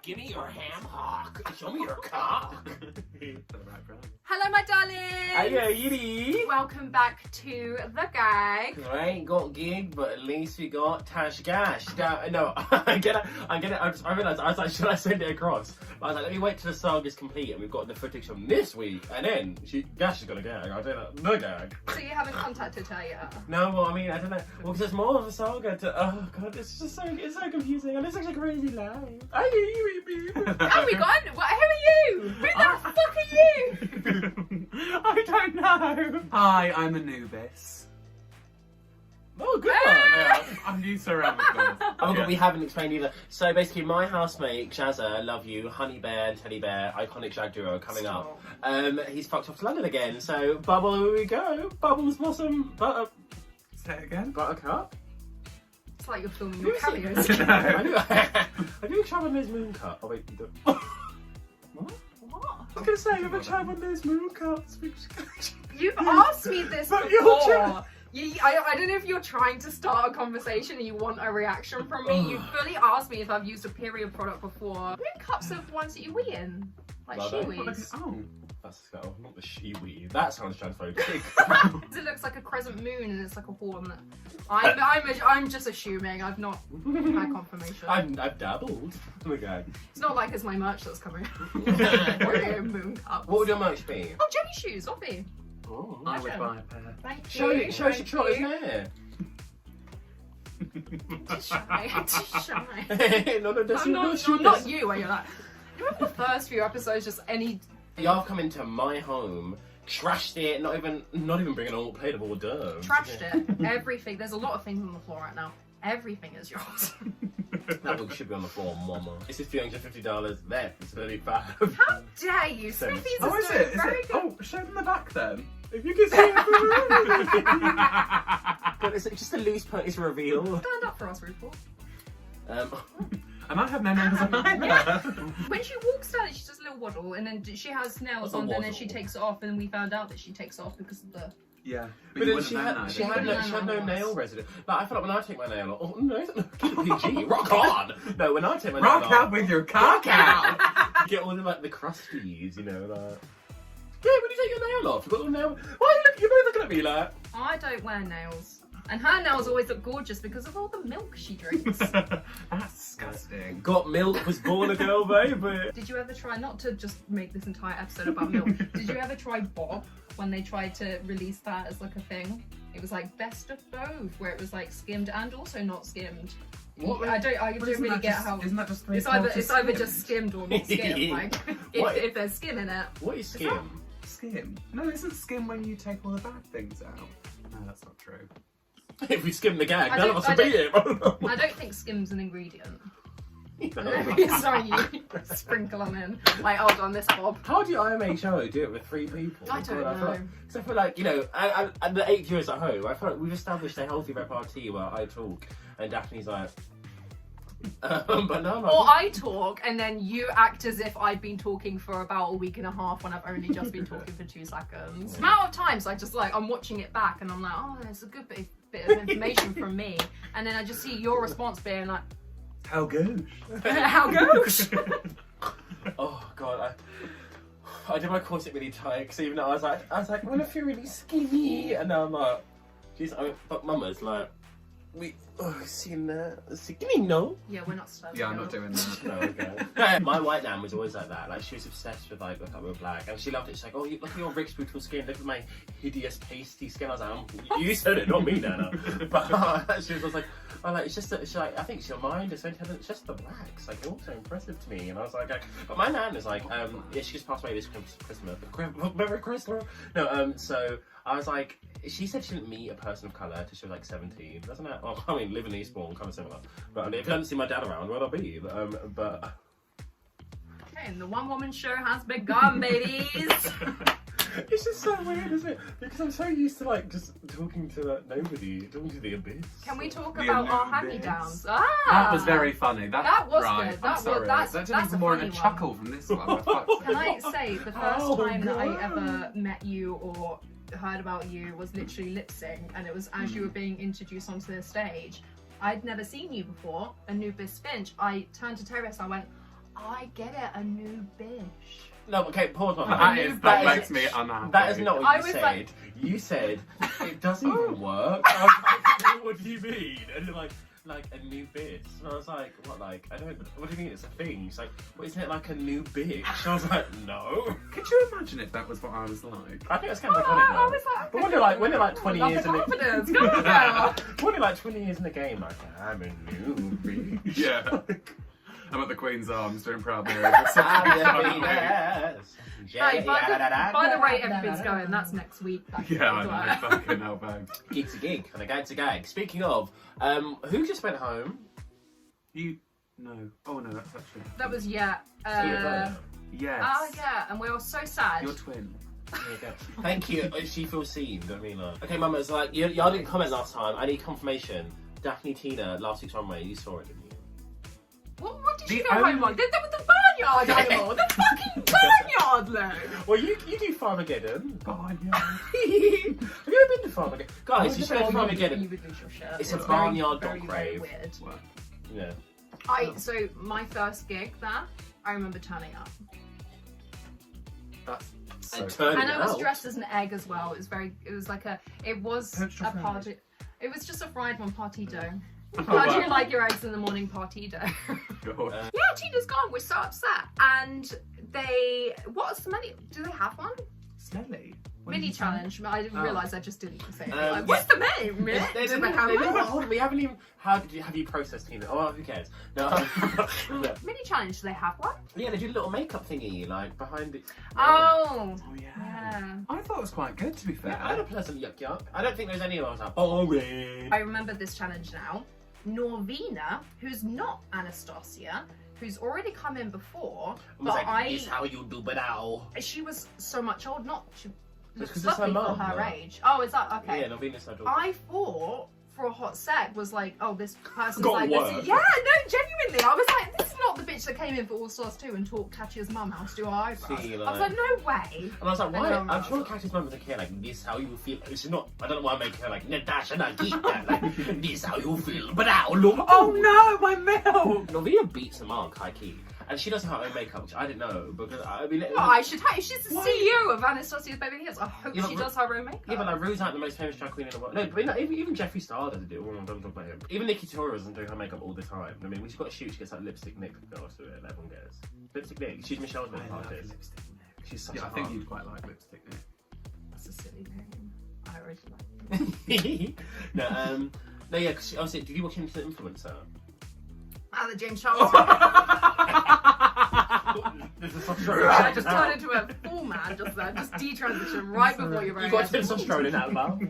Give me your ham hock. Show me your cock. Hello, my darling. Hiya, Yiddy. Welcome back to the GAG. I ain't got gig, but at least we got Tash Gash. No, I get it. I realised, I was like, should I send it across? But I was like, let me wait till the saga's complete and we've got the footage from this week. And then Gash is going to gag. I don't know. The gag. So you haven't contacted her yet? No, well, I mean, I don't know. Well, because there's more of a saga to. Oh, God, it's just so confusing. And it's such a crazy life. I hear you, Oh my God, who are you? Who the fuck are you? I don't know. Hi, I'm ANUBIS. Oh, good one. Yeah. I'm used to around the Oh, but we haven't explained either. So basically, my housemate, Jazza, love you, Honey Bear and Teddy Bear, iconic drag duo coming up. He's fucked off to London again, so Bubble, here we go. Bubbles, Blossom, Butter. Say it again. Buttercup. It's like you're filming your cameos. I do a Trouble Nose Moon Cut. Oh, wait, you do. What? I was going to say, I'm a Trouble Nose Moon Cut. You've asked me this But before. I don't know if you're trying to start a conversation and you want a reaction from me. You fully asked me if I've used a period product before. Moon cups are the ones that you wee in. Like she-wees. Oh. That's not the she-wee. That sounds transphobic. It looks like a crescent moon and it's like a horn. I'm just assuming. I've not had confirmation. I've dabbled. Oh my God. It's not like it's my merch that's coming. Moon cups. What would your merch be? Oh, Jenny shoes, Oppie. Oh, I would buy a pair. Thank Show you. us your trotter's hair. Just shy. No, that's I'm not you where you're like, remember the first few episodes, just any... Y'all come into my home, trashed it, not even bringing a plate of hors d'oeuvres. Trashed it. Everything. There's a lot of things on the floor right now. Everything is yours. That book should be on the floor, mama. This is $350. There, it's $35. How dare you? Smithies is Oh, is doing it? very good. Oh, show them the back then. If you can see it. But it's just a loose purchase reveal. Stand up for us, RuPaul. I might have no nails on either. When she walks down, she does a little waddle, and then she has nails on, and then she takes it off, and we found out that she takes it off because of the... Yeah. But then she had no nail residue. Like, I feel like when I take my nail off, oh no, keep it PG, rock on! No, when I take my nail off... Rock out with your cock out! Get all the, like, the crusties, you know, like... Yeah, when you take your nail off, you've got the nail... Why are you looking, you're both looking at me like... I don't wear nails. And her nails always look gorgeous because of all the milk she drinks. That's disgusting. Got milk, was born a girl, baby. Did you ever try, not to just make this entire episode about milk, did you ever try Bob when they tried to release that as like a thing? It was like best of both, where it was like skimmed and also not skimmed. What? I don't really get how... Isn't that just it's either just skimmed or not skimmed. Like, if there's skim in it. What is skim? Skim? No, isn't skim when you take all the bad things out? No, that's not true. If we skim the gag, I none of us will don't- beat it. I don't think skim's an ingredient. Sorry, you sprinkle them in. Like, hold on, this Bob. How do IMHO do it with 3 people? I don't know. Because I feel like, you know, and the 8 viewers at home, I feel like we've established a healthy repartee where I talk and Daphne's like, but no, Or I talk and then you act as if I've been talking for about a week and a half when I've only just been talking for 2 seconds. The amount of times I just like, I'm watching it back and I'm like, oh, there's a good bit of information from me. And then I just see your response being like, How gosh? how gosh? Oh God, I did my corset really tight because even though I was like, I want to feel really skinny, and now I'm like, geez, but Mama's like, seen that skinny? No. Yeah, we're not studying. Yeah, I'm not doing that. No, okay. My white nan was always like that. Like she was obsessed with like with black, and she loved it. She's like, oh, look at your rich, beautiful skin. Look at my hideous, pasty skin. I was like, you said it, not me, Nana. But she was like, oh, like it's just she's like, I think it's your mind. It's just the blacks. Like, you're so impressive to me. And I was like, but my nan is like, yeah, she just passed away this Christmas. Merry Christmas. No, so I was like, she said she didn't meet a person of colour till she was like 17, doesn't it? Oh, I mean, living in Eastbourne, kind of similar. But if you hadn't seen my dad around, where'd I be? But Okay, and the one woman show has begun, babies. It's just so weird, isn't it? Because I'm so used to like just talking to like, nobody, talking to the abyss. Can we talk The about our ANUBIS. hand-me-downs? That was very funny. That was right. good. I'm sorry. That's that a didn't more than a funny chuckle from this one. For fuck's Can sake. I say, the first Oh, time that I God. ever met you or heard about you was literally lip sync, and it was as you were being introduced onto the stage. I'd never seen you before, ANUBIS FINCH. I turned to Tayris, I went, I get it, a new bish. No, okay, pause. That makes me unhappy. That is not what you said. Like... You said it doesn't even work. I was like, what do you mean? And you're like a new bitch. And I was like, what? Like, I don't. What do you mean it's a thing? She's like, well, isn't it like a new bitch? I was like, no. Could you imagine if that was what I was like? I think it's kind of iconic. I was like, but when you're like 20 years in confidence. Go on, girl. when you're like 20 years in the game, like I'm a new bitch. Yeah. I'm at the Queen's Arms doing Proud Mary. Hey, by the rate everything's going, that's next week. Yeah, I know. Fucking hell, bang. Gig to gig and a gag to gag. Speaking of, who just went home? You... No. Oh, no, that's actually... That was, yeah. Yes. Oh, yeah, and we were so sad. Your twin. There you go. Thank you. She feels seen. Do you know what I mean? Like, okay, Mum, it's like, y'all didn't comment last time. I need confirmation. Daphne Tina, last week's runway, you saw it, didn't you? What did you go home on? The barnyard animal! The fucking barnyard, though! Well, you do Farmageddon. Barnyard. Have you ever been to Farmageddon? Guys, you should go to Farmageddon. You would lose your shirt. It's a barnyard very, dog very rave. weird. What? Yeah. So my first gig there, I remember turning up. That's so And turning And I was out. dressed as an egg as well. It was a party. It was just a fried one, partido. How do you like your eggs in the morning, partido? God. Yeah, Tina's gone. We're so upset. And what's the menu? Do they have one? Smelly. Mini challenge. I didn't realise I just didn't say it. Um, What's the menu? We haven't even. Have you processed Tina? Oh, who cares? No. No. Mini challenge. Do they have one? Yeah, they do a little makeup thingy like behind it. Oh. Oh, yeah. Yeah. I thought it was quite good, to be fair. Yeah, I had a pleasant yuck yuck. I don't think there's any of us like boring. I remember this challenge now. Norvina, who's not Anastasia, who's already come in before, but This how you do it now. she was so much old. She That's looks 'cause it's her lovely for mum, her though. age. Oh, is that okay? Yeah, Novina's her daughter. I thought for a hot sec was like, oh, this person's Got like work. this. Yeah, no, genuinely. I was like, this is not the bitch that came in for All Stars 2 and taught Katya's mum how to do her eyebrows. See, I was like, no way. And I was like, why? And then I'm sure Katya's mum doesn't care, like, this how you feel. She's not, I don't know why I'm making her like, Natasha, not keep that. Like, this how you feel. But now, look. Oh no, my milk! Novina beats the mark, high key. And she doesn't have her own makeup, which I didn't know. Because, I mean, Well, I should have. She's the CEO of Anastasia's Beverly Hills. I hope Yeah, but she does her own makeup. yeah, but like, Rue's like the most famous drag queen in the world. No, but like, even Jeffree Star doesn't do it. Well, don't talk about him. Even Nikki Tutorial doesn't do her makeup all the time. I mean, when she's got a shoot, she gets like lipstick Nick girls to it. Everyone gets lipstick Nick. She's Michelle's makeup artist. Lipstick Nick. She's such Yeah, a I think heart. you'd quite like Lipstick Nick. That's a silly name. I already like it. No, yeah, because obviously, did you watch him to Influencer? Ah, the James Charles. There's a I just turned into a full man just there. Just detransition right before your You very got eyes. testosterone in that mouth.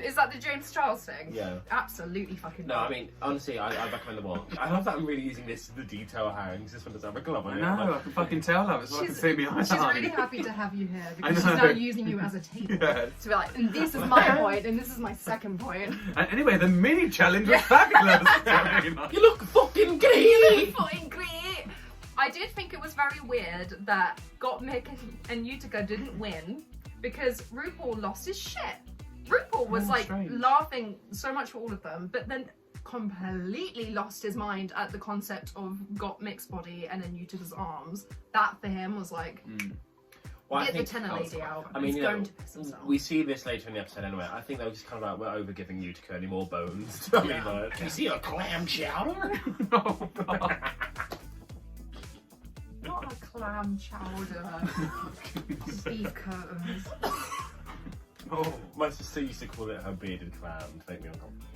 Is that the James Charles thing? Yeah. Absolutely fucking. No, I mean, honestly, I recommend the watch. I love that I'm really using this, the detail hangs, just when there's a glove on I it. know, I can fucking tell that. It's like I can see me eyes. She's really happy to have you here because she's know. now using you as a table Yes. to be like, and this is my point, and this is my second point. And anyway, the mini challenge was fabulous. You look fucking great! You look fucking great. I did think it was very weird that Gottmik and Utica didn't win because RuPaul lost his shit. RuPaul was like strange. laughing so much for all of them, but then completely lost his mind at the concept of Gottmik's body and then Utica's arms. That for him was like, Well, I get the think, tenor lady out. I mean, He's you know, going to piss himself. we see this later in the episode anyway. I think they were just kind of like, we're over giving Utica any more bones. I mean, like, you see a clam chowder? Oh, God. Not a clam chowder. Beef curtains. Oh, my sister used to call it her bearded clam to make me uncomfortable.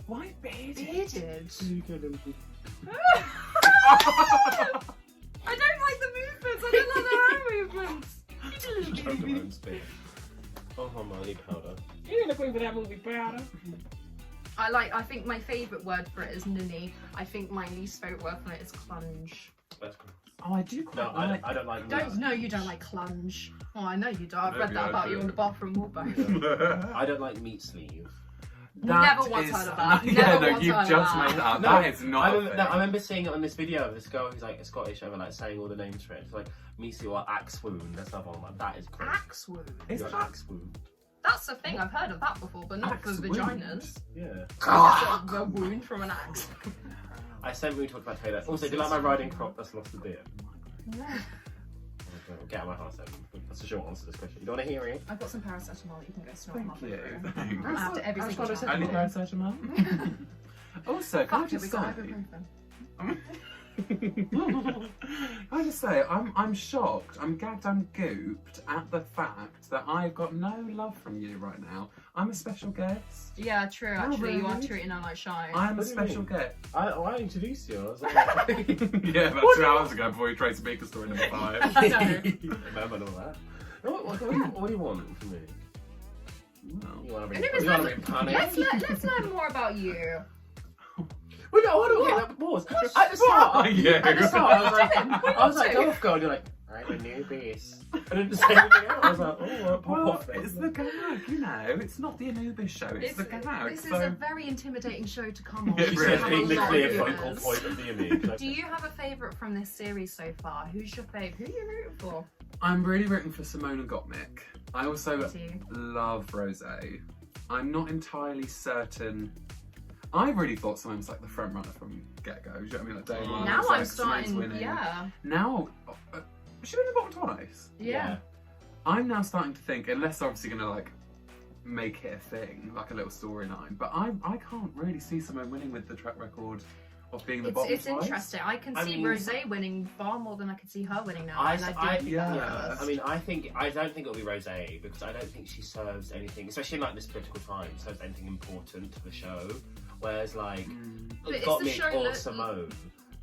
Why bearded? Bearded. I don't like the movements. I don't like the hand movements. Oh, Molly powder. You ain't looking for that movie powder. I think my favourite word for it is ninny. I think my least favourite word for it is clunge. That's cool. Oh, I do quite No, like I don't like You don't like clunge. Oh, I know you do. I've read Maybe that I about do. you on the bathroom wall both. I don't like meat sleeve. Never once heard of that. Yeah, Never no, once you've heard of just that. made that up. No, That is not a thing. I remember seeing it on this video of this girl who's like a Scottish over like saying all the names for it. It's like Measly or axe wound. That's stuff on like that is great. Axe wound. Is Your that- axe wound. That's a thing. I've heard of that before, but not for Axe vaginas. Yeah. A wound from an axe. I same we talked about Taylor. Also, do you like my riding crop that's lost a bit? No. Get out of my house then. That's a short answer to this question. You don't want to hear it? I've got some paracetamol that you can go snort Thank off you. through. Thanks. After every single chat. Only paracetamol? Also, can I Fuck it, just we say... got ibuprofen. Can I just say, I'm shocked, I'm gagged, I'm gooped at the fact that I've got no love from you right now. I'm a special guest. Yeah, true, Oh, actually, you are really? treating her like shy. I'm a What do you special mean? guest. I introduced you. I was like, Yeah, about 2 hours ago before you tried to make a story number 5. I know. Remember all that? What do you want from me? Well, You want to Anubis, be panicked? let's learn more about you. Well, no, I don't get that pause. At the start, Yeah. at the start, I was like, doing? go off, girl. And you're like, I'm a newbies. I didn't say anything else. I was like, oh, pop Well, off. it's the gag, you know. It's not the Anubis show, it's the gag. This is so... a very intimidating show to come on. It She really said is. the clear Viewers. focal point of the image. Do you have a favourite from this series so far? Who's your favourite? Who are you rooting for? I'm really rooting for Simone and Gottmik. I also Me too. love Rosé. I'm not entirely certain. I really thought Simone was like the front runner from get-go. Do you know what I mean? Like day one. Now it's I'm like, Simone's starting. winning. Yeah. Now, was she in the bottom twice? Yeah. I'm now starting to think, unless they're obviously gonna like make it a thing, like a little storyline. But I can't really see Simone winning with the track record of being the bottom It's twice. interesting. I can I see mean- Rosé winning far more than I could see her winning now. I and do yeah. think that. I mean, I don't think it'll be Rosé because I don't think she serves anything, especially in like this political time, serves anything important to the show. Whereas like, But it's got the me show or that- Simone.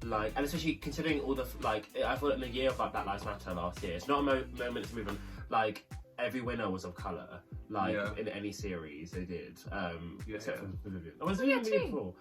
Like, and especially considering all the like, I thought in the year of like Black Lives Matter last year, it's not a moment to move on. Like, every winner was of colour. Like Yeah. in any series they did, Yeah. except for Vivian. Oh, was Oh, yeah, Vivian too. before?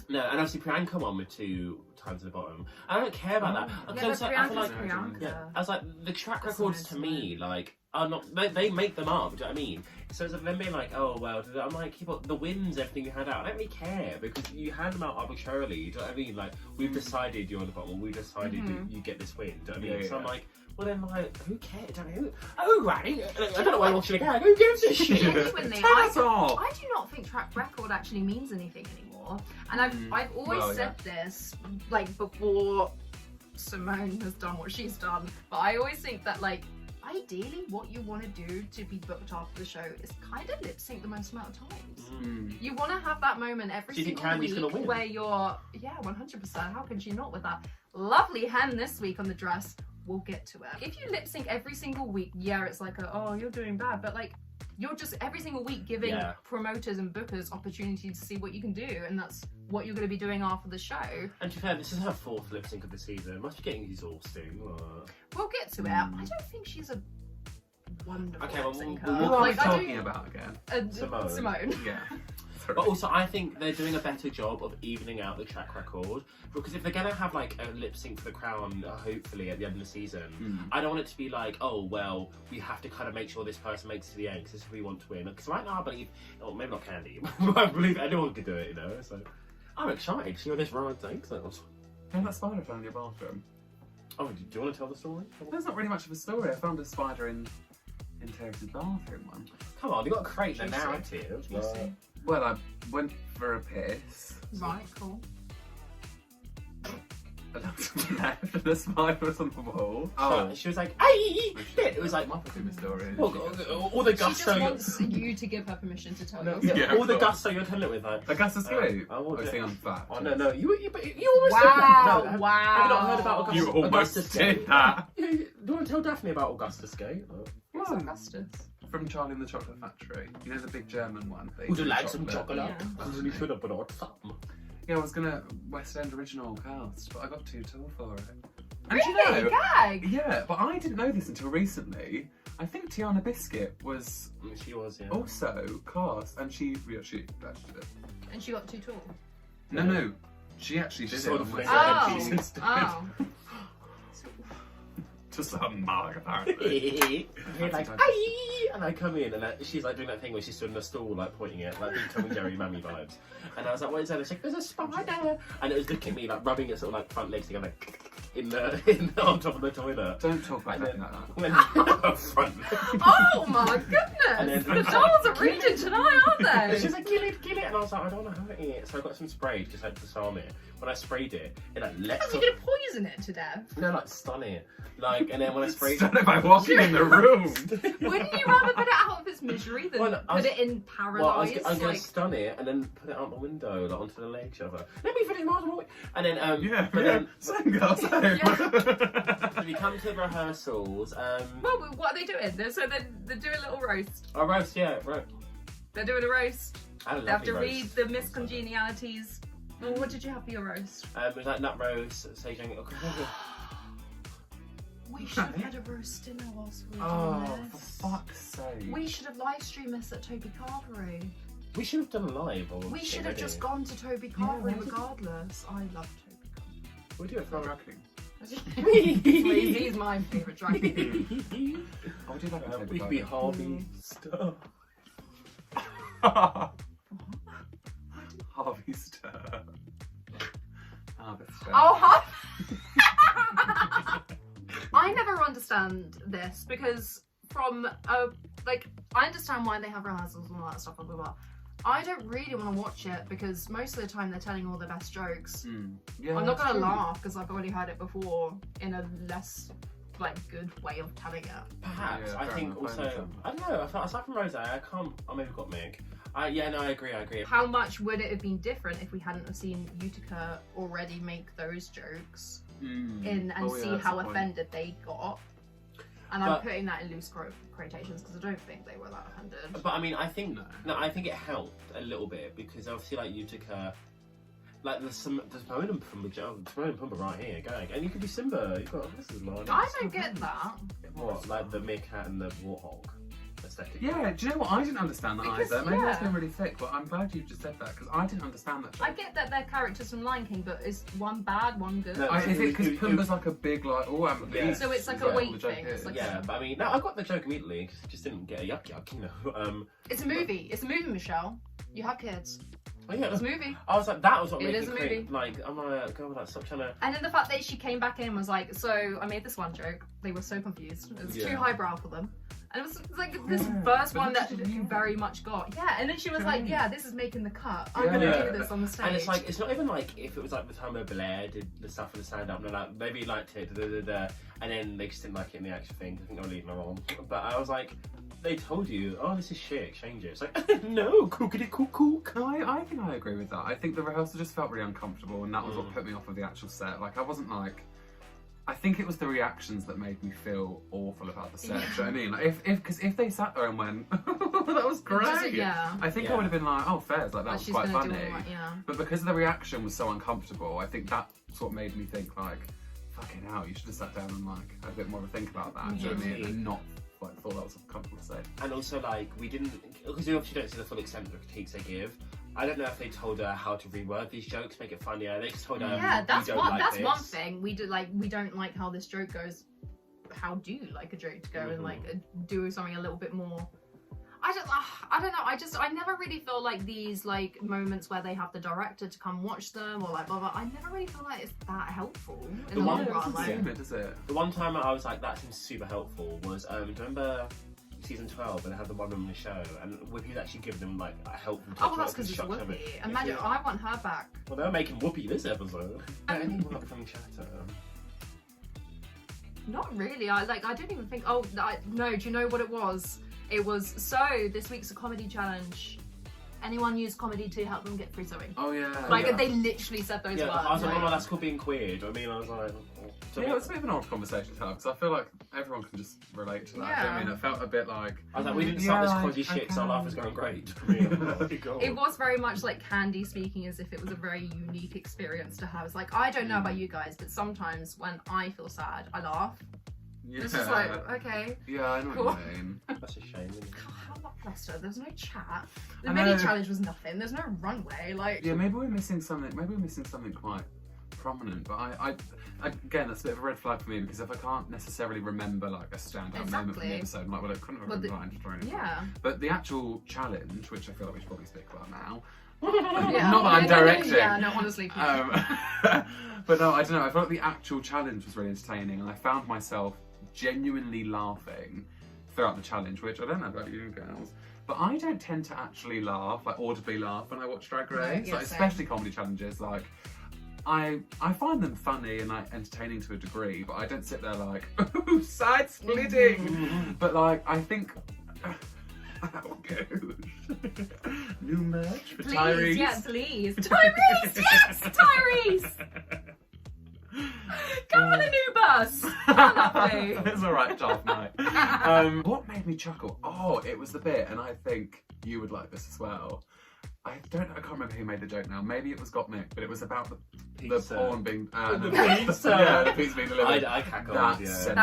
No, and obviously Priyanka won with 2 times at the bottom. I don't care about that. Oh. Yeah, Because but I feel Priyanka's like, Priyanka. yeah, I was like, the track That's records nice, to me, like, are not, they make them up, do you know what I mean? So it's them being like, oh, well, I'm like, yeah, but the wins, everything you had out, I don't really care, because you hand them out arbitrarily, do you know what I mean? Like, we've decided you're on the bottom, we've decided that you get this win, do you know what I mean? Yeah, So I'm yeah. like, well then, like, who cares? I mean, right? I don't know why I'm watching a gag, who gives a shit? Genuinely, Turn us off! I do not think track record actually means anything anymore. And I've always Well, said this, like before Simone has done what she's done, but I always think that like ideally what you want to do to be booked after the show is kind of lip sync the most amount of times. Mm. You want to have that moment every Do you think single Candy's gonna week win? where you're, yeah, 100%. How can she not with that lovely hem this week on the dress? We'll get to it. If you lip sync every single week, yeah, it's like, oh, you're doing bad, but like, you're just every single week giving Yeah. promoters and bookers opportunity to see what you can do, and that's what you're going to be doing after the show. And to be fair, this is her 4th lip sync of the season. Must be getting exhausting. We'll get to it. I don't think she's a wonderful Okay, well, lip syncer. we'll- Who are we Like, I talking don't- about again? Simone. Simone. Yeah. But also, I think they're doing a better job of evening out the track record, because if they're gonna have like a lip sync for the crown, hopefully at the end of the season, I don't want it to be like, oh well, we have to kind of make sure this person makes it to the end because this is who we want to win. Because right now, I believe, oh, maybe not Candy, but I believe anyone could do it, you know. So I'm excited to see what this round takes us. And that spider fell in your bathroom. Oh, do you want to tell the story? There's not really much of a story. I found a spider in Tayris' bathroom once. Come on, you got to create the Juicy. narrative. Juicy. Well, I went for a piss. Right, cool. I looked to the left and the spider was on the wall. So she was like, "Hey!" It was like, my story. all the She gusto. just wants you to give her permission to tell No, you. yeah, Yeah, all the of course. gusto you're telling it with, like. Augusta Scoop. I will Obviously do it. I'm fat. Oh no, you almost Wow, said that. No, wow. Have you not heard about Augusta? You almost Augusta did Skate? that. Yeah, do you want to tell Daphne about Augusta Skate? What's Well, Augustus? from Charlie and the Chocolate Factory. You know the big German one? that Would you eats like some chocolate? Yeah. Because you should have brought some. Yeah, I was gonna West End original cast, but I got too tall for it. And Really? you know, Gag? yeah, but I didn't know this until recently. I think Tiana Biscuit was She was, yeah. also cast, and she actually did it. And she got too tall. No, she actually did it. sort on of West flicked End. her Oh, cheeks instead. oh. Just a mug, apparently. You're like, "Aye!" And I come in, and she's like doing that thing where she's stood on a stool, like pointing it, like big Tom and Jerry mammy vibes. And I was like, "What is that?" And she's like, "There's a spider!" And it was looking at me, like rubbing its sort of like front legs together, on top of the toilet. Don't talk about And nothing then- like that. When front. Oh my goodness! And goodness, then- the dolls are reading tonight, aren't And they? she's like, kill it. And I was like, I don't know how to eat it. So I got some spray, just like to disarm it. When I sprayed it, it like left Are you gonna poison it to death? No, like stun it. Like, and then when I sprayed Stun it by walking in the room. Wouldn't you rather put it out of its misery than Well, I was- put it in Well, I was paradise? going to stun it and then put it out the window, like onto the lake shelter. Let me finish my walk. And then, but then, Same girl, same. when we come to the rehearsals, Well, what are they doing? They're doing a little roast. oh, roast, yeah, right. They're doing a roast. I had a They have lovely to roast. read the miscongenialities. Well, what did you have for your roast? It was like nut roast, sage and We should have had a roast dinner whilst we were Oh, doing for this. fuck's sake. We should have live streamed this at Toby Carvery. We should have done a live. Or We should have just gone to Toby Yeah, Carvery why did- regardless. I love Toby Carvery. We'll do it for reckoning. He's my favourite drag queen. I do like a We could be Harvey stuff. Harvester. Harvester. Oh, I never understand this because from like I understand why they have rehearsals and all that stuff, blah blah blah. I don't really want to watch it because most of the time they're telling all the best jokes. Yeah, I'm not that's gonna true. laugh because I've already heard it before in a less like good way of telling it. Perhaps. Yeah, I fair think enough, I also, understand. I don't know, aside from Rose, I can't, I maybe got Meg. Yeah, no, I agree. How much would it have been different if we hadn't have seen Utica already make those jokes in and Oh, yeah, see that's how the point. offended they got? And But- I'm putting that in loose quotations because I don't think they were that offended. But I mean, I think, No. I think it helped a little bit because obviously like Utica, like there's Timon and Pumbaa right here, GAG. And you could do Simba, you've got, this is Lana. I don't get that. What, like the meerkat and the warthog aesthetic? Yeah, do you know what? I didn't understand that Because, either. Maybe that's yeah. been really thick, but I'm glad you just said that because I didn't understand that. I get that they're characters from Lion King, but is one bad, one good? No, Is it because You- Pumbaa's like a big, like, oh, I'm a Yeah. beast? So it's like Is a that what weight the joke thing, it's is? like- Yeah, but I mean, no, I got the joke immediately because it just didn't get a yuck, you know. It's a movie. It's a movie, Michelle. You have kids. Oh yeah, It's a movie. I was like, that was what It made is me a cringe. movie. Like, I'm like, go with that, stop trying to. And then the fact that she came back in and was like, so I made this one joke. They were so confused. It was too Yeah. highbrow for them. And it was like this Yeah, first but one then that she did it you again. very much got. Yeah, and then she was Do you know like, what I yeah, this is making the cut. I'm Yeah. gonna Yeah. do this on the stage. And it's like, it's not even like if it was like the time where Blair did the stuff for the stand up, and they're like, maybe he liked it, and then they just didn't like it in the actual thing. I think they were leaving her on. But I was like, they told you, oh, this is shit, change it. It's like, no, cookity cook. No, I think I agree with that. I think the rehearsal just felt really uncomfortable, and that was what Mm. put me off of the actual set. Like, I wasn't like. I think it was the reactions that made me feel awful about the set. Do you know what I mean? Like, because if they sat there and went, that was It great. just- yeah. I think I Yeah. would have been like, oh, fair, like that Like, was she's quite gonna funny. do all that, yeah. But because the reaction was so uncomfortable, I think that's what made me think like, fucking hell, you should have sat down and like had a bit more of a think about that. Do you know what I mean? Mhm. And not like thought that was comfortable to say. And also, like, we didn't, because we obviously don't see the full extent of the critiques they give. I don't know if they told her how to reword these jokes, make it funnier. They just told her, Yeah, that's we don't one. like That's this. one thing. We don't like how this joke goes. How do you like a joke to go and like do something a little bit more? I don't know. I never really feel like these like moments where they have the director to come watch them or like blah blah. I never really feel like it's that helpful in the one- long it run. doesn't Like, seem it, does it? The one time I was like, that seems super helpful was, do you remember season 12 when they had the one woman show and Whoopi's actually giving them like a helpful touch. oh, that's because it's Whoopi. Imagine, I want her back. Well, they're making Whoopi this episode. Any work from Chatter? Not really. I didn't even think. Oh, no. Do you know what it was? It was this week's a comedy challenge. Anyone use comedy to help them get through something? Oh yeah. Like yeah. they literally said those Yeah, words. I was like, like- oh, that's called being queer. Do you know what I mean? I was like, Yeah, it's a bit of an odd conversation to have because I feel like everyone can just relate to that. Do you know what I Yeah. mean? It felt a bit like. I was like, we didn't start Yeah, this codgy I shit because our can. life is going great. I mean, It was very much like Candy speaking as if it was a very unique experience to have. It's like, I don't know about you guys, but sometimes when I feel sad, I laugh. Yeah. It's just like, okay. Yeah, I know Cool. what you mean. That's a shame. Isn't it? God, how blockbuster. There's no chat. The I mini know. challenge was nothing. There's no runway. Like, Yeah, maybe we're missing something. Maybe we're missing something quite prominent. But I again, that's a bit of a red flag for me because if I can't necessarily remember like a standout moment from the Exactly. episode, I'm like, well, I couldn't have Well, remembered or anything. yeah. But the actual challenge, which I feel like we should probably speak about now. Yeah. Not that I'm directing. Yeah, no, honestly. But no, I don't know. I felt like the actual challenge was really entertaining, and I found myself genuinely laughing throughout the challenge, which I don't know about you girls, but I don't tend to actually laugh, like audibly laugh when I watch Drag Race, yeah, like, same. especially comedy challenges. Like, I find them funny and like entertaining to a degree, but I don't sit there like, ooh, side splitting. But like, I think. Oh gosh. New merch for Please, Tayris. yeah, please. Tayris, yes, Tayris. Come on, ANUBIS. Lovely. It's alright, DAPHNE. What made me chuckle? Oh, it was the bit, and I think you would like this as well. I can't remember who made the joke now. Maybe it was Gottmik, but it was about the porn being... The pizza. Yeah, the pizza being delivered. I cackled, That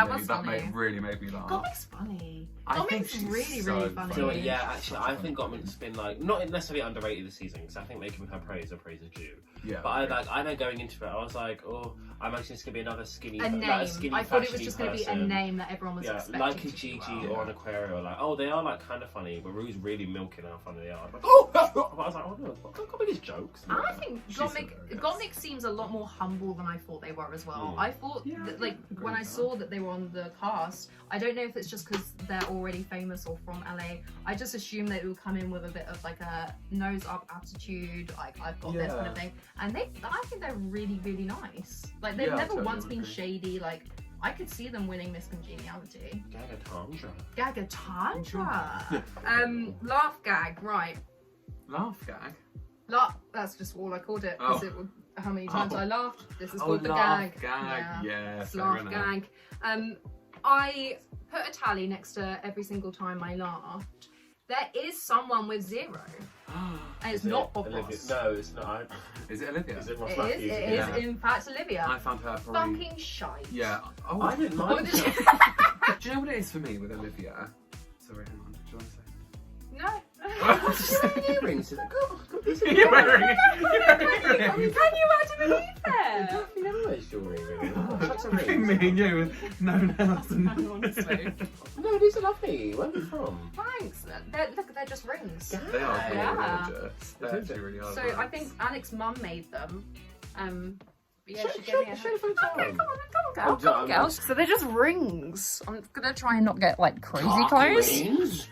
was that funny. really made me laugh. Gottmik's funny. I think Gottmik's she's really, so really funny. funny. Yeah, actually, I think Gottmik's been like not necessarily underrated this season because I think they give her praise or praise is due. Yeah. But I know going into it, I was like, oh, I imagine it's gonna be another skinny. A name. Like a skinny, I thought it was fashiony just going to be a person. name that everyone was expecting. Like a to Gigi do well. or an Aquaria, like, oh, they are like kind of funny, but Rue's really milking how funny they are. Like, oh, but I was like, oh no, Gottmik is jokes. I think She's Gottmik hilarious. seems a lot more humble than I thought they were as well. Mm. I thought Yeah, that, I like, agree when I with saw that they were on the cast, I don't know if it's just because they're already famous or from LA. I just assumed they would come in with a bit of like a nose up attitude, like I've got this kind of thing. And I think they're really, really nice. Like they've Yeah, I never totally once been agree. shady. Like I could see them winning Miss Congeniality. Gagatandra. Gagatandra. Laugh gag, right? Laugh gag? That's just all I called it because it would. How many times Oh. I laughed? This is Oh, called the laugh gag. gag. Yeah, It's fair laugh enough. gag. I put a tally next to every single time I laughed. There is someone with 0, and it's not Bob Olivia? Ross. No, it's not. Is it Olivia? Is it Ross It Matthews? is. It Yeah. is in fact Olivia. I found her probably... Fucking shite. Yeah. Oh, I didn't What mind. did you- Do you know what it is for me with Olivia? Sorry, hang on. Do you want to say? No. She's wearing earrings. You're wearing it. Can you actually believe that? Daphne never wears jewellery, really. Such a Between ring. me and you with no nails and... Honestly. No, these are lovely. Where are they from? Thanks. Look, they're just rings. They are really Yeah. gorgeous. They actually really are. So I think Alex's mum made them. But yeah, Show- she gave me a show the photo. Okay, come on, girl. So they're just rings. I'm gonna try and not get like crazy Cocky close. rings.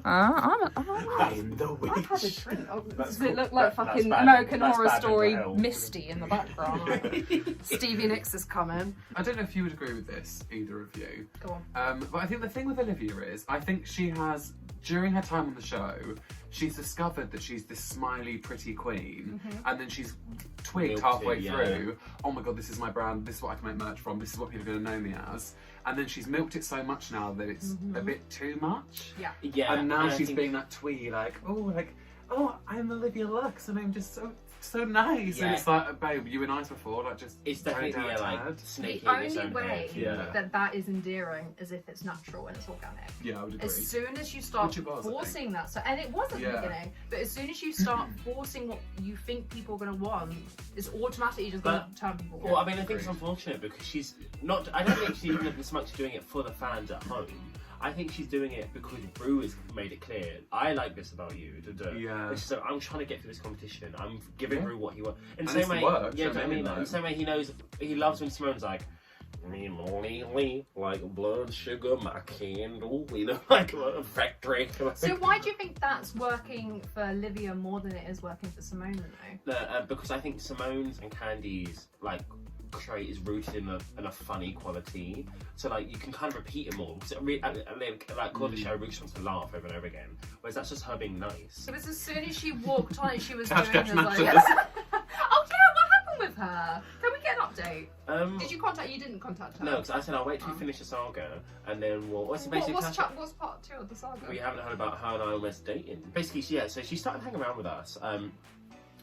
I'm the witch. I've had a drink. Oh, That's does it cool. look like That's fucking bad. American That's Horror bad Story mental health. Misty in the background? Stevie Nicks is coming. I don't know if you would agree with this, either of you. Go on. But I think the thing with Olivia is, I think she has, during her time on the show, she's discovered that she's this smiley, pretty queen, and then she's twigged Milked halfway it, yeah. through, oh my god, this is my brand, this is what I can make merch from, this is what people are going to know me as. And then she's milked it so much now that it's a bit too much. Yeah. Yeah. And now I she's think- being that twee, oh, I'm Olivia Lux, and I'm just so nice. Yeah. And it's like, babe, you were nice before, like just It's tone definitely down a like tad. snaking The its only own way head. Yeah. that is endearing is if it's natural and it's organic. Yeah, I would agree. As soon as you start Which it was, I think. forcing that, and it was at the Yeah. beginning, but as soon as you start forcing what you think people are going to want, it's automatically just going to turn people Well, off. I mean, I think it's unfortunate because she's not. I don't think she's even as much doing it for the fans at home. I think she's doing it because Rue has made it clear. I like this about you. Yeah. And so I'm trying to get through this competition. I'm giving Rue what he wants. In the And same it's way, worked, yeah, you do you know what I know mean? what I mean? In the same way, he knows he loves when Simone's like, me lonely, like blood sugar, my candle, you know, like a factory. So why do you think that's working for Olivia more than it is working for Simone though? Because I think Simone's and Candy's like trait is rooted in a funny quality, so like you can kind of repeat it more. Because like call the show, Rue just wants to laugh over and over again, whereas that's just her being nice. It was as soon as she walked on it, she was Dash, doing dash, this like, matches. oh yeah, what happened with her? Can we get an update? Did you contact? You didn't contact her. No, because I said I'll wait till we finish the saga and then we'll. What's basically What's part 2 of the saga? we haven't heard about her and I almost dating. Basically, so she started hanging around with us.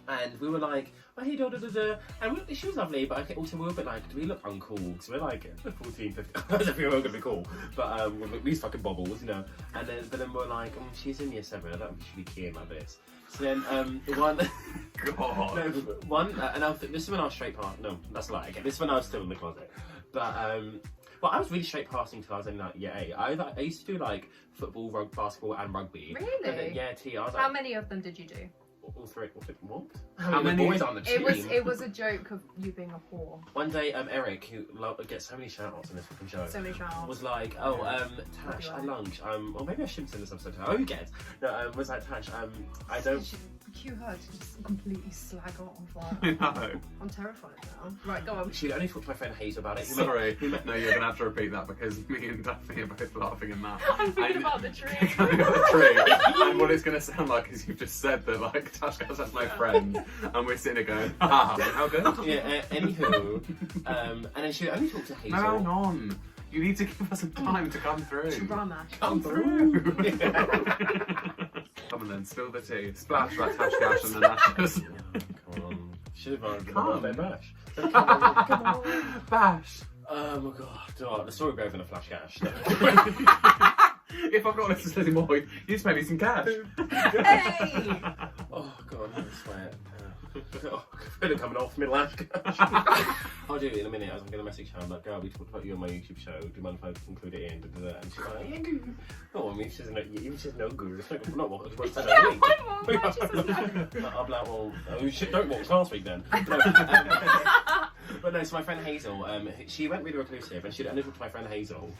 And we were like, oh, hey, da da da da. And she was lovely, but also we were a bit like, do we look uncool? Because we're like 14, 15. I don't think we were going to be cool. But with these fucking bobbles, you know. And then we're like, she's in year 7. I don't think she'd be keen like this. So then one. God. No, this is when I was straight past. No, that's a lie. Okay, this is when I was still in the closet. But well, I was really straight passing until I was in like year 8. I used to do like football, basketball, and rugby. Really? And then, yeah, I was like, How many of them did you do? all three. What? How How many many- boys on the team? It was a joke of you being a whore. One day, Eric, who gets so many shout-outs in this fucking show, So many shout-outs. was like, Tash, at lunch, or maybe I shouldn't send this episode to her. Oh, you get. No, was like, Tash, I don't. Cue her to just completely slag off. I Like, know. I'm terrified now. Right, go on. She'd only talked to my friend Hazel about it. Sorry. No, you're gonna have to repeat that because me and Daphne are both laughing in that. I'm thinking about the tree. the tree. And what it's gonna sound like is you've just said that like Tash Gas has no friend, and we're sitting there going, how good? Yeah. Anywho, and then she'd only talked to Hazel. No, hang on. You need to give us some time to come through. Drama. Come through. Come on then, spill the tea. Splash like Tash Gas and then Ashes. Come on. Should have Come. birthday bash. Come on. Bash. Oh my god. Oh, the story goes in a flash cash. If I've got listeners anymore, you just made me some cash. Hey! Oh god, I swear. Oh, I'm coming off middle ash. I'll do it in a minute. I was going to message her. I'm like, girl, we talked about you on my YouTube show. Do you mind if I include it in? And she's like, yeah, good. No, I mean, she's no good. It's not what I said. Yeah, my mum, she's I'll be like, well, don't watch last week then. No, but no, so my friend Hazel, she went really reclusive, and she'd only talked to my friend Hazel,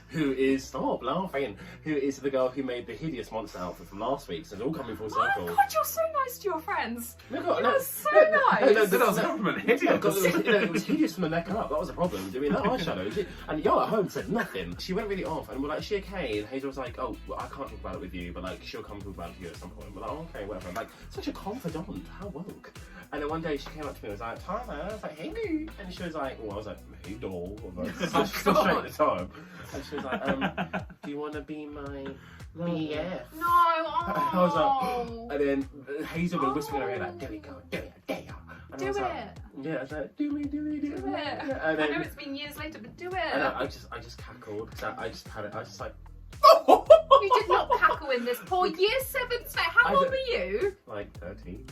who is, stop laughing, who is the girl who made the hideous monster outfit from last week, so it's all coming full circle. Oh god, you're so nice to your friends. You're so nice. No, That was a compliment. Hideous. it was hideous from the neck up. That was the problem. Doing that eyeshadow, and y'all at home said nothing. She went really off, and we're like, "Is she okay?" And Hazel was like, "Oh, well, I can't talk about it with you, but like, she'll come talk about it with you at some point." We're like, oh, "Okay, whatever." Like, such a confidant. How woke. And then one day she came up to me and was like, "Tyler," I was like, "Hey," and she was like, "Oh," I was like, "Hey, doll." I was like, still straight at the time. And she was like, "Do you want to be my BF?" No, oh. I was like, and then Hazel was whispering in her ear like, "Do it, girl, do it, do it." And I Do was it. like, yeah, I was like, do it. Do it. And I then, know it's been years later, but do and it. I just cackled. So I just had it. I was just like, You did not cackle in this poor year 7 set. How I old don't- were you? like 13.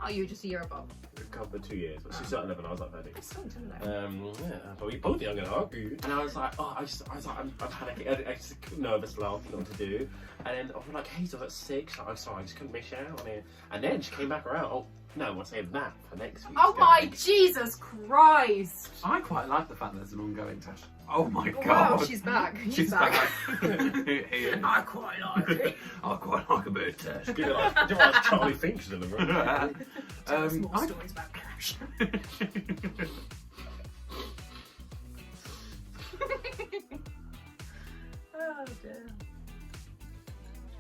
Oh, you were just a year above. A couple of 2 years. But she's at 11. I was like 13. I still didn't know. Yeah, but we both young and argue. And I was like, oh, I was like, I'm panicking. I just nervous, laugh, didn't know what to do. And then I'm like, Hazel, that's 6. Like, sorry, I just couldn't miss out on it. And then she came back around. Oh, no, I'll save that for next week. Oh my Jesus Christ! I quite like the fact that there's an ongoing Tash. Oh my Oh, god. wow, she's back. She's back. Here. I quite like it. I quite like a bit of Tash. Give it like Charlie Finch in the room. Tell us more I- stories about cash. Oh dear.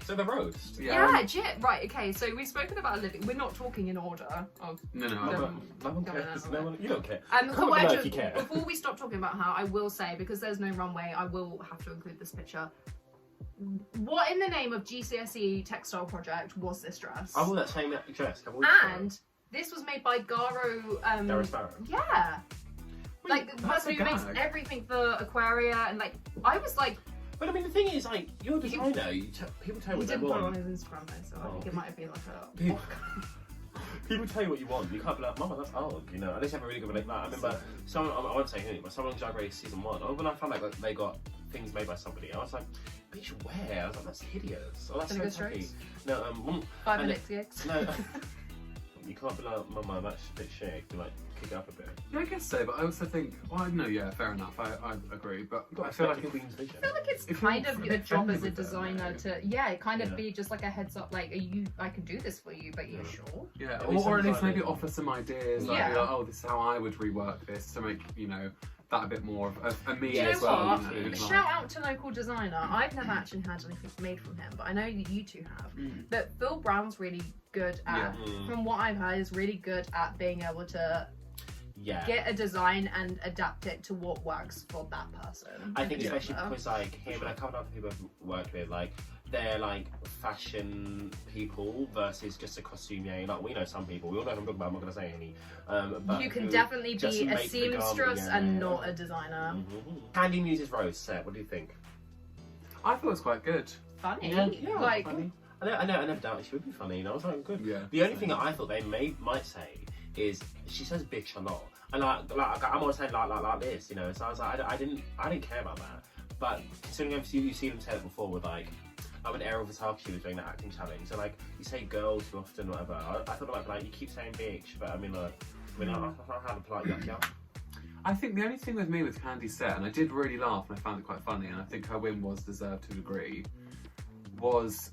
So the roast. Yeah, Jit. Right, okay, so we've spoken about a living. We're not talking in order. Oh, No, No no. one cares. No one, you don't care. Comment Comment below if you care. before we stop talking about her, I will say, because there's no runway, I will have to include this picture. What in the name of GCSE textile project was this dress? I wore that same dress. And this was made by Garo. Garo Sparrow. Yeah. Like the that's person a who makes gag. everything for Aquaria, and like I was like, But I mean, the thing is, like, you're a designer. People tell you he what they didn't put it on want. his Instagram though, so I think it might have been like a. People, people tell you what you want. You can't be like, "Mama, that's old," you know. Unless you have a really good relationship. I remember someone. I won't say who, but someone on Drag Race season 1. When I found out that they got things made by somebody, I was like, "Bitch, where?" I was like, "That's hideous." Oh, that's Vinegar so tacky. Strokes? No, 5 and minutes gigs. no. You can't be like, "Mama, that's a bit shake." You like kick it up a bit. Yeah, I guess so, but I also think, well, no, yeah, fair enough. I agree, but You got I feel like a Queen's vision. I feel like it's If you're kind of a your bit job friendly as a with them, designer though. to kind of Yeah. be just like a heads up, like, I can do this for you, but you're sure? yeah, At least or at least sometimes- maybe offer some ideas, like, Yeah. be like, oh, this is how I would rework this to make, you know, that a bit more of a me Do you know as well. what? You know, like- Shout out to local designer. I've never actually had anything made from him, but I know that you two have. Mm. But Phil Brown's really good at, Yeah. from what I've heard, is really good at being able to Yeah. get a design and adapt it to what works for that person. I think Yeah. especially because like him and a couple of other people I've worked with, like they're like fashion people versus just a costumier. Like we know some people, we all know who I'm talking about. I'm not gonna say any. But You can who definitely just be a make the garment, seamstress yeah. and not a designer. Candy Muse's Rose set. What do you think? I thought it was quite good. Funny, Yeah, like funny. I never doubted she would be funny. And I was like, good. Yeah. The only thing that I thought they might say is she says bitch a lot, and like I'm always saying like this, you know. So I was like, I didn't care about that. But considering you see them say it before with like when Ariel Vitality was doing that acting challenge. So like, you say girl too often, whatever. I thought about like, you keep saying bitch, but I mean, like, I have a polite yuck yuck. I think the only thing with me with Candy's set, and I did really laugh and I found it quite funny, and I think her win was deserved to a degree, was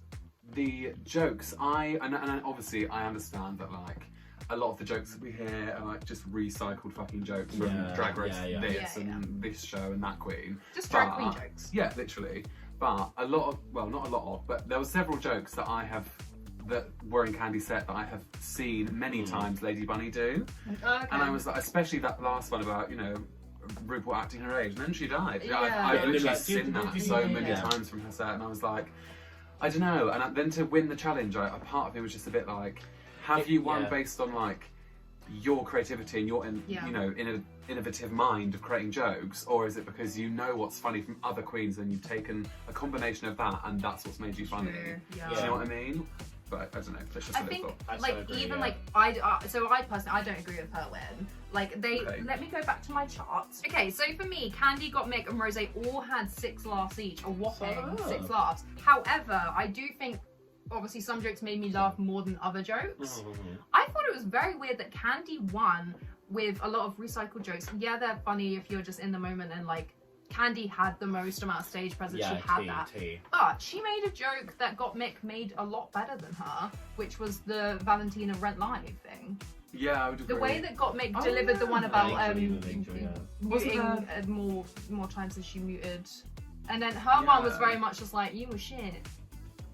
the jokes. And obviously I understand that like a lot of the jokes that we hear are like just recycled fucking jokes from Drag Race this and this show and that queen. Just drag queen jokes. Yeah, literally. But a lot of, well, not a lot of, but there were several jokes that that were in Candy's set that I have seen many times Lady Bunny do. Okay. And I was like, especially that last one about, you know, RuPaul acting her age, and then she died. Yeah. I've literally like, seen that so many times from her set, and I was like, I don't know. And then to win the challenge, a part of me was just a bit like, have you won based on like your creativity and your you know, innovative mind of creating jokes, or is it because you know what's funny from other queens and you've taken a combination of that and that's what's made you funny? Yeah. Do you know what I mean? But I don't know. That's just I think, thought. like, even like so I personally I don't agree with her win. Like let me go back to my charts. Okay, so for me, Candy, Gottmik, and Rosé all had 6 laughs each, a whopping 6 laughs. However, I do think obviously some jokes made me laugh more than other jokes. I thought it was very weird that Candy won with a lot of recycled jokes. Yeah, they're funny if you're just in the moment, and like Candy had the most amount of stage presence. She had that. But she made a joke that Gottmik made a lot better than her, which was the Valentina Rent Live thing. Yeah, I would agree. The way that Gottmik delivered the one about muting more times than she muted. And then her one was very much just like, you were shit.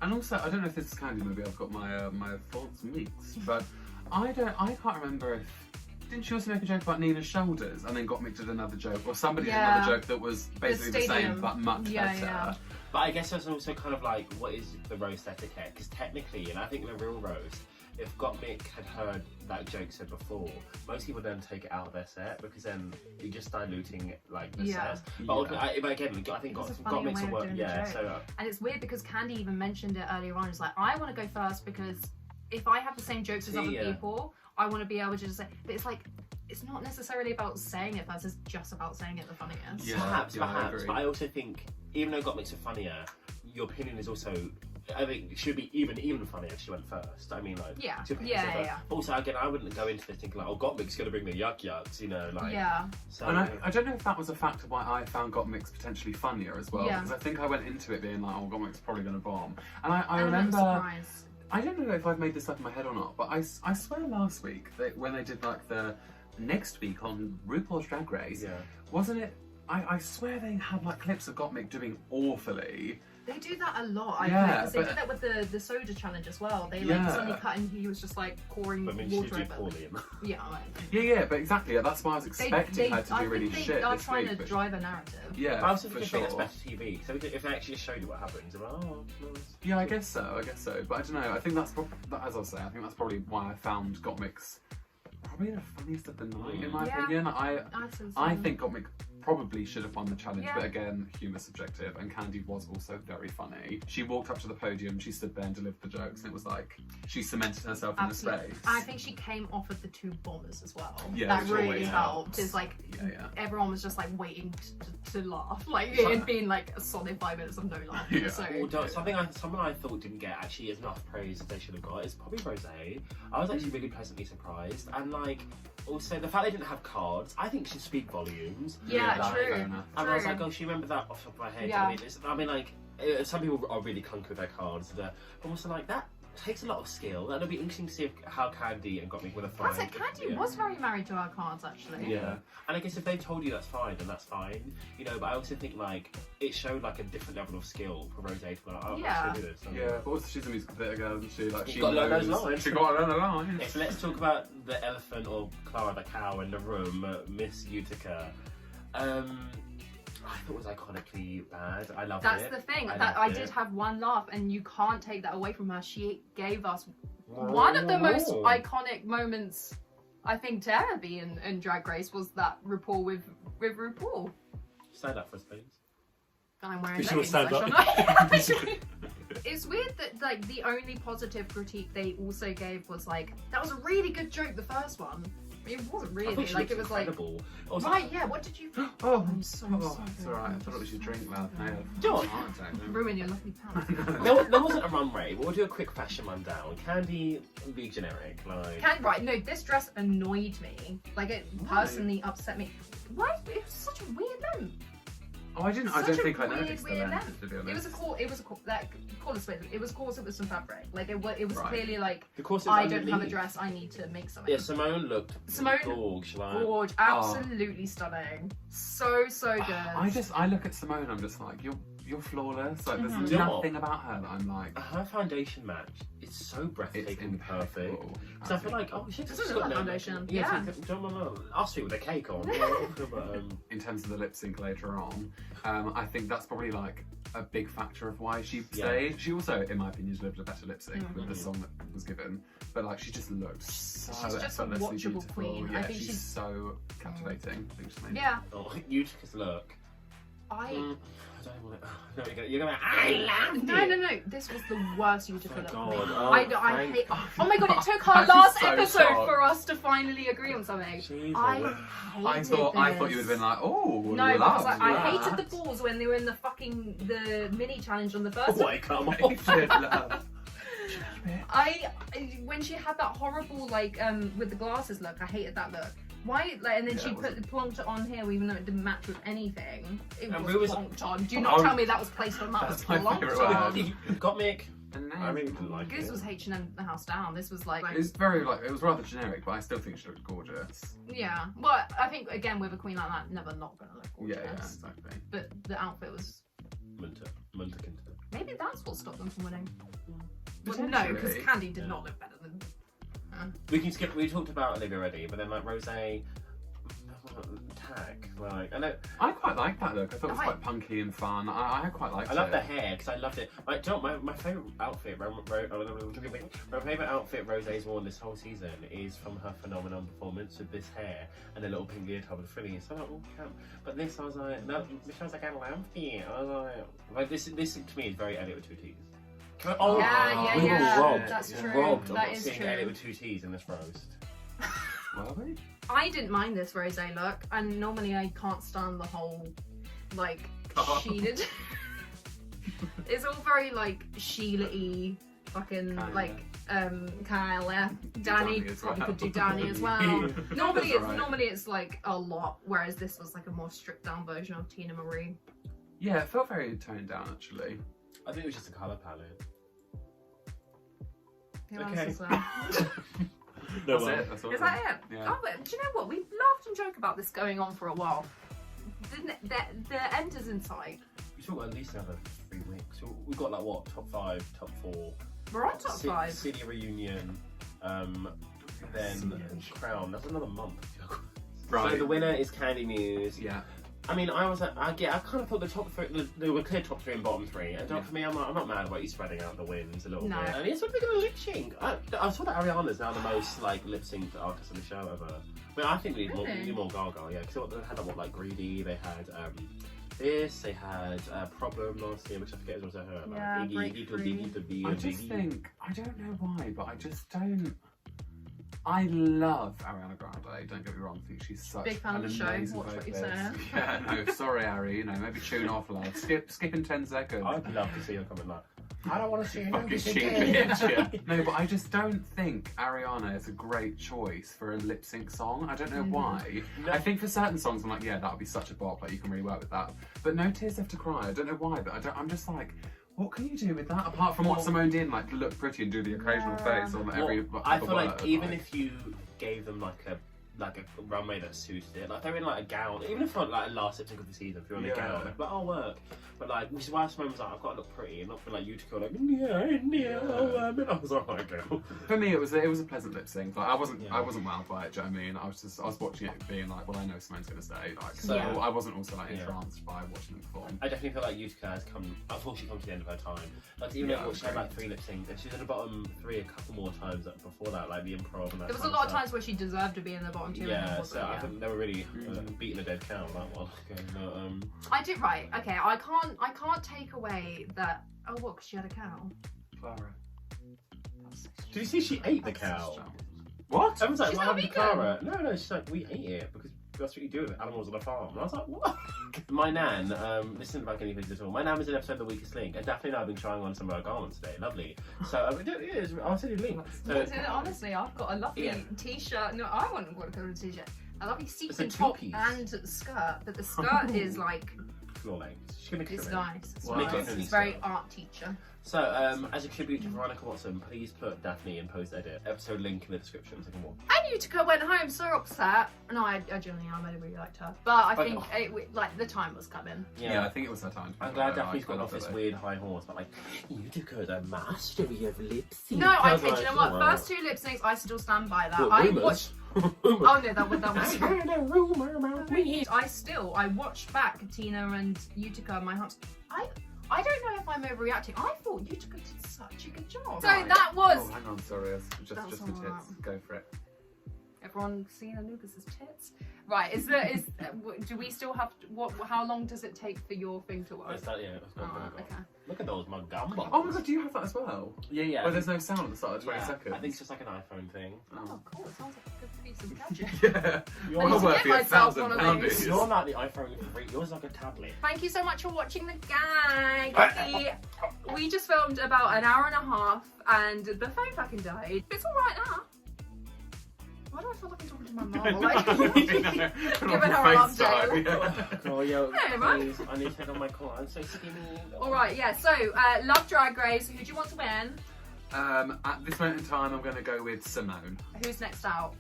And also, I don't know if this is Candy, maybe I've got my my thoughts mixed, but I can't remember if, didn't she also make a joke about Nina's shoulders and then Gottmik did another joke, or somebody did another joke that was basically the same but much better. Yeah. But I guess that's also kind of like, what is the roast etiquette? Because technically, and I think the real roast, if Gottmik had heard that joke said before, most people don't take it out of their set because then you're just diluting like the set. But again, I think Gottmik's a word. And it's weird because Candy even mentioned it earlier on. It's like, I want to go first because if I have the same jokes as other people, I want to be able to just say. But it's like, it's not necessarily about saying it first, it's just about saying it the funniest. Yeah, perhaps. But I also think, even though Gottmik's a funnier, your opinion is also, I think it should be even funnier if she went first. I mean, like, yeah. Also, again, I wouldn't go into this thinking like, oh, Gottmik's gonna bring the yuck yucks, you know, like. Yeah. So, and I don't know if that was a factor why I found Gottmik's potentially funnier as well, because I think I went into it being like, oh, Gottmik's probably gonna bomb, and I remember. I don't know if I've made this up in my head or not, but I swear last week that when they did like the next week on RuPaul's Drag Race, wasn't it? I swear they had like clips of Gottmik doing awfully. They do that a lot. Because they did that with the soda challenge as well. They like suddenly cut and he was just like pouring water over. Yeah, but exactly. That's why I was expecting her to do really shit. They're trying to drive a narrative. Yeah, but I also think it's better TV. So if they actually showed you what happens, I'm like, oh, nice. Yeah, I guess so. But I don't know. I think that's as I say. I think that's probably why I found Gottmik's probably the funniest of the night in my opinion. I think Gottmik probably should have won the challenge, but again, humour subjective, and Candy was also very funny. She walked up to the podium, she stood there and delivered the jokes, and it was like, she cemented herself in the space. I think she came off of the 2 bombers as well. Yeah, that really helped. It's like, everyone was just like waiting to laugh. Like, it had been like a solid 5 minutes of no laughing. So. Someone I thought didn't get actually enough praise as they should have got is probably Rosé. I was actually really pleasantly surprised, and like, also the fact they didn't have cards, I think should speak volumes. True. And I was like, oh, she remember that off the top of my head. I mean, like, some people are really clunky with their cards, but also like that takes a lot of skill. That'll be interesting to see how Candy and Gottmik would have found. Candy was very married to her cards, actually. Yeah, and I guess if they told you that's fine, then that's fine. You know, but I also think like it showed like a different level of skill for Rosé to be like, oh, let's do this. But also she's a musical theatre girl, isn't she? Like, she got to learn those lines. She got to learn the lines. So let's talk about the elephant or Clara the cow in the room, Miss Utica. I thought it was iconically bad. I loved it. That's the thing. I did have one laugh, and you can't take that away from her. She gave us one of the most iconic moments, I think, to ever be in Drag Race, was that RuPaul with RuPaul. Stand up for us, please. I'm wearing leggings. It's weird that like the only positive critique they also gave was like, that was a really good joke, the first one. It wasn't I really. thought she Like, looked it was like. incredible. Also, Right, yeah, what did you. Oh, I'm so sorry. it's alright. I thought we should drink loud. John. Ruin your lovely pants. there wasn't a runway, but we'll do a quick fashion rundown. Candy, be generic, like. Right, no, this dress annoyed me. Like, it personally upset me. Why? It was such a weird length. Oh, I don't think I noticed the weird length, to be honest. It was like, call it split. It was corset with some fabric. Like, it was Right. clearly like, The corset's I don't have a underneath. dress, I need to make something. Yeah, Simone looked gorge, like. Gorge, absolutely stunning. So good. I look at Simone, I'm just like, you're flawless. Like, there's Do you know nothing what? about her that I'm like, Her foundation match is so it's breathtaking perfect. impeccable. Because I feel like, oh shit, This doesn't look like foundation. Yeah. Don't want I'll sweet with a cake on. But, In terms of the lip sync later on, I think that's probably like a big factor of why she stayed. She also, in my opinion, delivered a better lip sync with the song that was given. But like, she just looks so She's just a effortlessly watchable beautiful. queen. Yeah, I think she's so captivating. I think she's amazing. Yeah. oh, Utica's look. I don't want to. You're gonna. I loved no, it. no, no. This was the worst Utica Oh my look. God. I hate. Oh my god! It took I'm our last so episode shocked. for us to finally agree on something. Jesus. I thought you would have been like, oh, No, love because like, I that. hated the balls when they were in the mini challenge on the first Oh, one. I come on. Hated love. I when she had that horrible like with the glasses look, I hated that look. Why like and then Yeah, she it wasn't- plonked it on here even though it didn't match with anything. It And was we was- plonked on. Do not Oh, tell me that was placed on. That was that's my plonked favourite on. word. Got Mick. And I really didn't like This it. was H&M the house down. This was like It was very like, it was rather generic, but I still think she looked gorgeous. yeah. Well, I think again with a queen like that, never not gonna look Yeah, gorgeous. yeah, exactly. But the outfit was Munter. maybe that's what stopped them from winning. Well, no, because Potentially. Candy did not look better than. We can skip. We talked about Olivia already, but then like Rose tag. Like I know. I quite liked that look. I thought it was I- quite punky and fun. I quite liked I it. love the hair because I loved it. Like, do you know what, my favorite outfit, my favorite outfit Rose's worn this whole season is from her phenomenal performance with this hair and a little pink leotard with frilly. So I'm like, oh, camp. But this, I was like, no, Michelle's like, I love you. I was like this to me is very Elliot with two T's. Oh, Yeah, we were yeah, robbed. that's true. Robbed. That of is seeing true. Elliot with two T's in this roast. Were we? I didn't mind this rose look, and normally I can't stand the whole like shielded. It's all very like Sheila-y, fucking Kinda. like Kyle, Danny Danny as probably well. could do Danny as well. Normally That's it's alright. normally it's like a lot, whereas this was like a more stripped down version of Tina Marie. Yeah, it felt very toned down actually. I think it was just a colour palette. Who Okay. else is there? No, That's it. That's all. Is that it? Yeah. Oh, but do you know what? We've laughed and joked about this going on for a while. The end is in sight. We still got at least another 3 weeks. So we've got like what, top 5, top 4. We're on top 5. City reunion, then Crown. That's another month. Right. So the winner is Candy Muse. Yeah. I mean, I kind of thought the top 3, there were clear top 3 and bottom 3. And for me, I'm not mad about you spreading out the wins a little No. bit. And it's something of a lip sync. I saw that Ariana's now the most like lip synced artist on the show ever. I mean, I think we need more Gaga, yeah. Because they had what, like Greedy. They had this. They had Problem last year, which I forget was also her. Yeah, Like, Iggy, I just think, I don't know why, but I just don't. I love Ariana Grande, don't get me wrong, I think she's such Big fan an of the show, amazing watch what you vocalist. say. Yeah, no, sorry Ari, you know, maybe tune off love. Skip in 10 seconds. I'd love to see her comment like, I don't want to see you Fucking this cheap again. bitch, yeah. No, but I just don't think Ariana is a great choice for a lip sync song. I don't know why. No. I think for certain songs I'm like, yeah, that would be such a bop, like you can really work with that. But No Tears Left to Cry, I don't know why, but I'm just like, what can you do with that apart from what Simone did, like look pretty and do the occasional face on every Well, I other feel like word, even if you gave them like a runway that suited it, like they're in like a gown, even if not like a last lip sync of the season, if you're in a gown, like, but I'll work. But like, which is why Simone was like, I've got to look pretty, and not be like Utica like, and I was like, oh, girl. For me, it was a pleasant lip sync. Like I wasn't Yeah. wowed by it. Do you know what I mean? I was watching it being like, well, I know Simone's gonna stay. Like, so Yeah. I wasn't also like Yeah. entranced by watching them perform. I definitely feel like Utica has unfortunately come to the end of her time. Like even Yeah, though she had I like 3 lip syncs, and she was in the bottom 3 a couple more times before that, like the improv and that. There was a kind lot of stuff. times where she deserved to be in the bottom 2. Yeah, and so I think they were really beating a dead cow on that one. Okay, but, I did right. Okay, I can't take away that. Oh, what? Because she had a cow. Clara. did you see she ate the cow? What? Everyone's like, She's what not happened to Clara? No, she's like, we ate it because that's what you do with animals on a farm. And I was like, what? My nan, this isn't about anything at all. My nan was in an episode of The Weakest Link, and Daphne and I have been trying on some of our garments today. Lovely. So, I'll send you a link. So, Honestly, I've got a lovely t-shirt. No, I wouldn't want to go to a t-shirt. A lovely sequin It's a top two-piece. and skirt, but the skirt is like, floor length. She's gonna kill it's it. nice. It's Wow. nice. It's very art teacher. So, as a tribute to Veronica Watson, please put Daphne in post edit. Episode link in the description. Second one. And Utica went home so upset. No, I genuinely, I really liked her. But I think like the time was coming. Yeah, I think it was her time. I'm glad Daphne's got off this weird high horse, but like, Utica's a mastery of lip sync. No, I was think, like, you know what? oh, wow. First two lip syncs, I still stand by that. What, I rumours? watched. Oh no, that was. I heard a rumour about me. I watched back Tina and Utica, my heart. I don't know if I'm overreacting. I thought Utica did such a good job. So Right. that was. Oh, hang on, sorry. Just That's the all right. tits. Go for it. Everyone seen Anubis' tits? Right, do we still have, how long does it take for your thing to work? Let's start, yeah, let's go. Okay. Look at those Magamba. Oh my god, do you have that as well? Yeah. Where there's no sound at the start of 20 Yeah, seconds? I think it's just like an iPhone thing. Oh, cool. It sounds like a good piece of gadget. Yeah. You're I need You're to worth get myself one of £1,000. those. You're like the iPhone 3. Yours is like a tablet. Thank you so much for watching the gag. We just filmed about an hour and a half and the phone fucking died. It's alright now. Why do I feel like I'm talking to my mum? Like, giving her an update. Oh, yo, Hey, man. please, I need to take on my collar. I'm so skinny. Alright, yeah, so Love Drag Race, who do you want to win? At this moment in time, I'm going to go with Simone. Who's next out?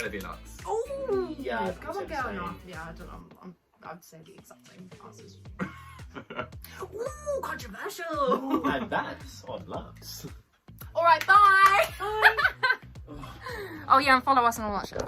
Olivia Lux. Oh, Yeah, come I'd on, say girl. the No, same. yeah, I don't know. I'd say the exact same answers. Ooh, controversial. And that's Odd Lux. Alright, bye. Oh yeah, and follow us and all that shit.